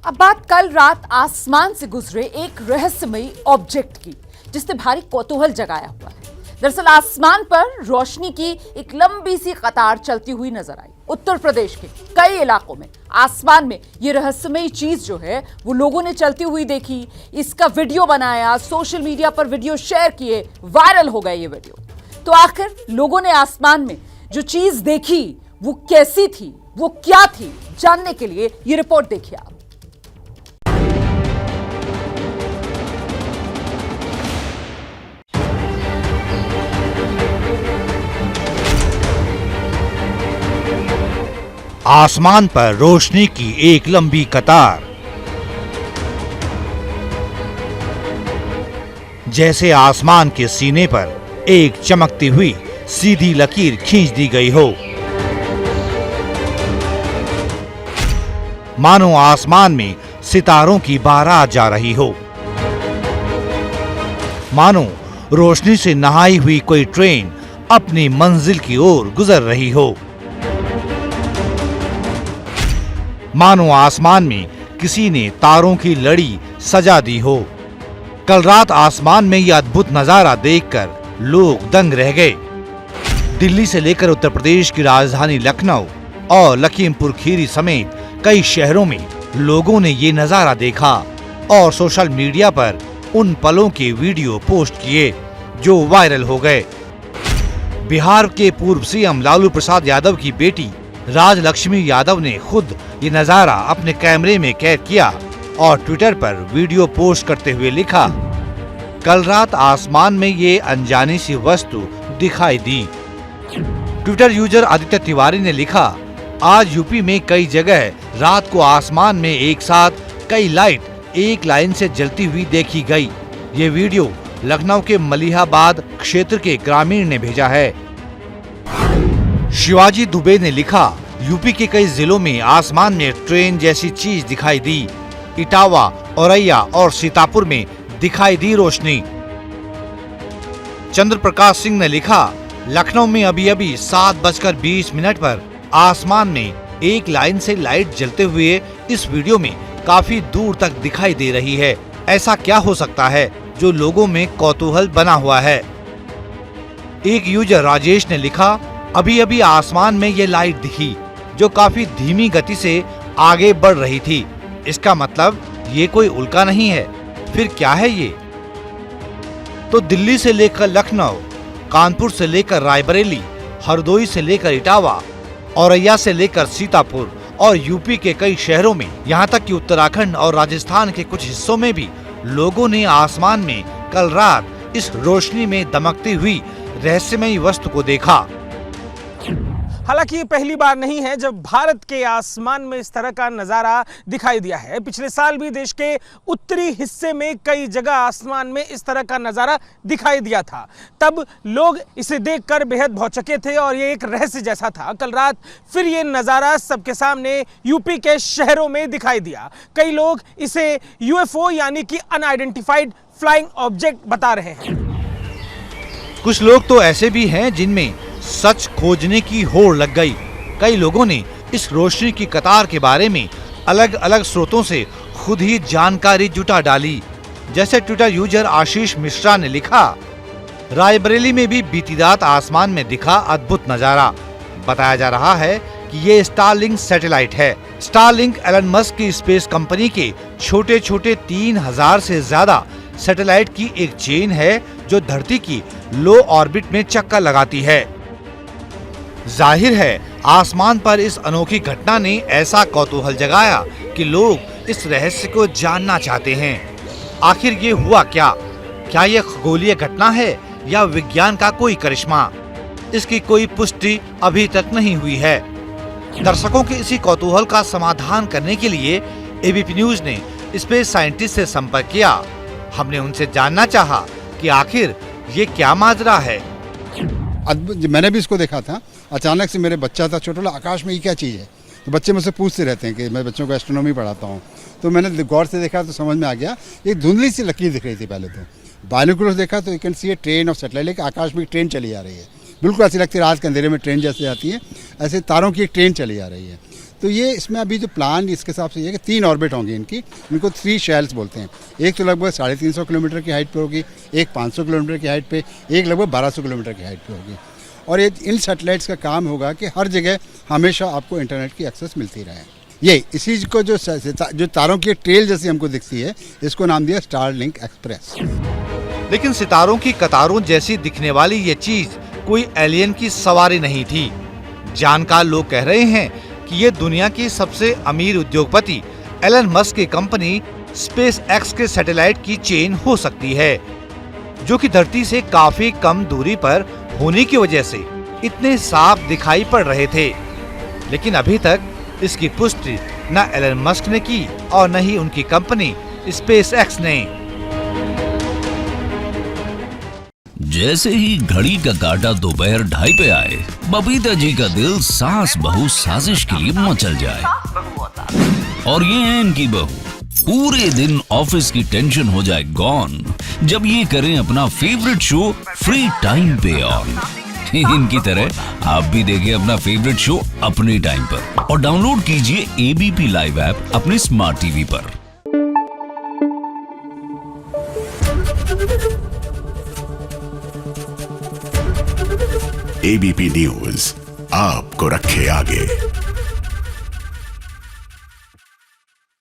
अब बात कल रात आसमान से गुजरे एक रहस्यमयी ऑब्जेक्ट की, जिसने भारी कौतूहल जगाया हुआ है। दरअसल आसमान पर रोशनी की एक लंबी सी कतार चलती हुई नजर आई। उत्तर प्रदेश के कई इलाकों में आसमान में ये रहस्यमयी चीज जो है वो लोगों ने चलती हुई देखी, इसका वीडियो बनाया, सोशल मीडिया पर वीडियो शेयर किए, वायरल हो गए ये वीडियो। तो आखिर लोगों ने आसमान में जो चीज देखी वो कैसी थी, वो क्या थी, जानने के लिए ये रिपोर्ट देखिए आप। आसमान पर रोशनी की एक लंबी कतार, जैसे आसमान के सीने पर एक चमकती हुई सीधी लकीर खींच दी गई हो। मानो आसमान में सितारों की बारात जा रही हो। मानो रोशनी से नहाई हुई कोई ट्रेन अपनी मंजिल की ओर गुजर रही हो। मानो आसमान में किसी ने तारों की लड़ी सजा दी हो। कल रात आसमान में यह अद्भुत नजारा देखकर लोग दंग रह गए। दिल्ली से लेकर उत्तर प्रदेश की राजधानी लखनऊ और लखीमपुर खीरी समेत कई शहरों में लोगों ने ये नजारा देखा और सोशल मीडिया पर उन पलों के वीडियो पोस्ट किए जो वायरल हो गए। बिहार के पूर्व सीएम लालू प्रसाद यादव की बेटी राजलक्ष्मी यादव ने खुद ये नजारा अपने कैमरे में कैद किया और ट्विटर पर वीडियो पोस्ट करते हुए लिखा, कल रात आसमान में ये अनजानी सी वस्तु दिखाई दी। ट्विटर यूजर आदित्य तिवारी ने लिखा, आज यूपी में कई जगह रात को आसमान में एक साथ कई लाइट एक लाइन से जलती हुई देखी गई। ये वीडियो लखनऊ के मलिहाबाद क्षेत्र के ग्रामीण ने भेजा है। शिवाजी दुबे ने लिखा, यूपी के कई जिलों में आसमान में ट्रेन जैसी चीज दिखाई दी। इटावा, औरैया और सीतापुर में दिखाई दी रोशनी। चंद्र प्रकाश सिंह ने लिखा, लखनऊ में अभी 7:20 पर आसमान में एक लाइन से लाइट जलते हुए इस वीडियो में काफी दूर तक दिखाई दे रही है। ऐसा क्या हो सकता है जो लोगों में कौतूहल बना हुआ है। एक यूजर राजेश ने लिखा, अभी आसमान में ये लाइट दिखी जो काफी धीमी गति से आगे बढ़ रही थी। इसका मतलब ये कोई उल्का नहीं है, फिर क्या है ये? तो दिल्ली से लेकर लखनऊ, कानपुर से लेकर रायबरेली, हरदोई से लेकर इटावा, औरैया से लेकर सीतापुर और यूपी के कई शहरों में, यहाँ तक कि उत्तराखंड और राजस्थान के कुछ हिस्सों में भी लोगों ने आसमान में कल रात इस रोशनी में दमकती हुई रहस्यमयी वस्तु को देखा। हालांकि ये पहली बार नहीं है जब भारत के आसमान में इस तरह का नज़ारा दिखाई दिया है। पिछले साल भी देश के उत्तरी हिस्से में कई जगह आसमान में इस तरह का नज़ारा दिखाई दिया था। तब लोग इसे देखकर बेहद भौचक्के थे और ये एक रहस्य जैसा था। कल रात फिर ये नज़ारा सबके सामने यूपी के शहरों में दिखाई दिया। कई लोग इसे यूएफओ यानी कि अनआइडेंटिफाइड फ्लाइंग ऑब्जेक्ट बता रहे हैं। कुछ लोग तो ऐसे भी हैं जिनमें सच खोजने की होड़ लग गई। कई लोगों ने इस रोशनी की कतार के बारे में अलग अलग स्रोतों से खुद ही जानकारी जुटा डाली। जैसे ट्विटर यूजर आशीष मिश्रा ने लिखा, रायबरेली में भी बीती रात आसमान में दिखा अद्भुत नजारा। बताया जा रहा है कि ये स्टारलिंक सैटेलाइट है। स्टारलिंक एलन मस्क की स्पेस कंपनी के छोटे छोटे 3000 से ज्यादा सैटेलाइट की एक चेन है जो धरती की लो ऑर्बिट में चक्कर लगाती है। जाहिर है आसमान पर इस अनोखी घटना ने ऐसा कौतूहल जगाया कि लोग इस रहस्य को जानना चाहते हैं। आखिर ये हुआ क्या? क्या यह खगोलीय घटना है या विज्ञान का कोई करिश्मा? इसकी कोई पुष्टि अभी तक नहीं हुई है। दर्शकों के इसी कौतूहल का समाधान करने के लिए एबीपी न्यूज ने स्पेस साइंटिस्ट से संपर्क किया। हमने उनसे जानना चाहा कि आखिर ये क्या माजरा है। मैंने भी इसको देखा था। अचानक से मेरे बच्चा था छोटा, आकाश में ये क्या चीज़ है, तो बच्चे मुझसे पूछते रहते हैं कि मैं बच्चों को एस्ट्रोनॉमी पढ़ाता हूँ। तो मैंने गौर से देखा तो समझ में आ गया, एक धुंधली सी लकीर दिख रही थी। पहले तो बाइनोकुलर देखा तो you can see A train और सैटेलाइट, आकाश में एक ट्रेन चली आ रही है। बिल्कुल ऐसी लगती है रात के अंधेरे में ट्रेन जैसे आती है, ऐसे तारों की एक ट्रेन चली आ रही है। तो ये इसमें अभी जो प्लान इसके हिसाब से ये है कि 3 ऑर्बिट होंगी इनकी, इनको 3 शेल्स बोलते हैं। एक तो लगभग 350 किलोमीटर की हाइट पे होगी, एक 500 किलोमीटर की हाइट पे, एक लगभग 1200 किलोमीटर की हाइट पे होगी। और ये इन सैटेलाइट्स का काम होगा कि हर जगह हमेशा आपको इंटरनेट की एक्सेस मिलती रहे। ये इसी को जो तारों की ट्रेल जैसी हमको दिखती है, इसको नाम दिया स्टारलिंक एक्सप्रेस। लेकिन सितारों की कतारों जैसी दिखने वाली ये चीज कोई एलियन की सवारी नहीं थी। जानकार लोग कह रहे हैं कि ये दुनिया की सबसे अमीर उद्योगपति एलन मस्क की कंपनी स्पेस एक्स के सैटेलाइट की चेन हो सकती है, जो कि धरती से काफी कम दूरी पर होने की वजह से इतने साफ दिखाई पड़ रहे थे। लेकिन अभी तक इसकी पुष्टि न एलन मस्क ने की और न ही उनकी कंपनी स्पेस एक्स ने। जैसे ही घड़ी का काटा दोपहर 2:30 पे आए, बबीता जी का दिल सास बहू साजिश के लिए मचल जाए। और ये है इनकी बहू, पूरे दिन ऑफिस की टेंशन हो जाए गॉन जब ये करें अपना फेवरेट शो फ्री टाइम पे ऑन। इनकी तरह आप भी देखें अपना फेवरेट शो अपने टाइम पर और डाउनलोड कीजिए एबीपी लाइव ऐप अपने स्मार्ट टीवी पर। एबीपी न्यूज आपको रखे आगे।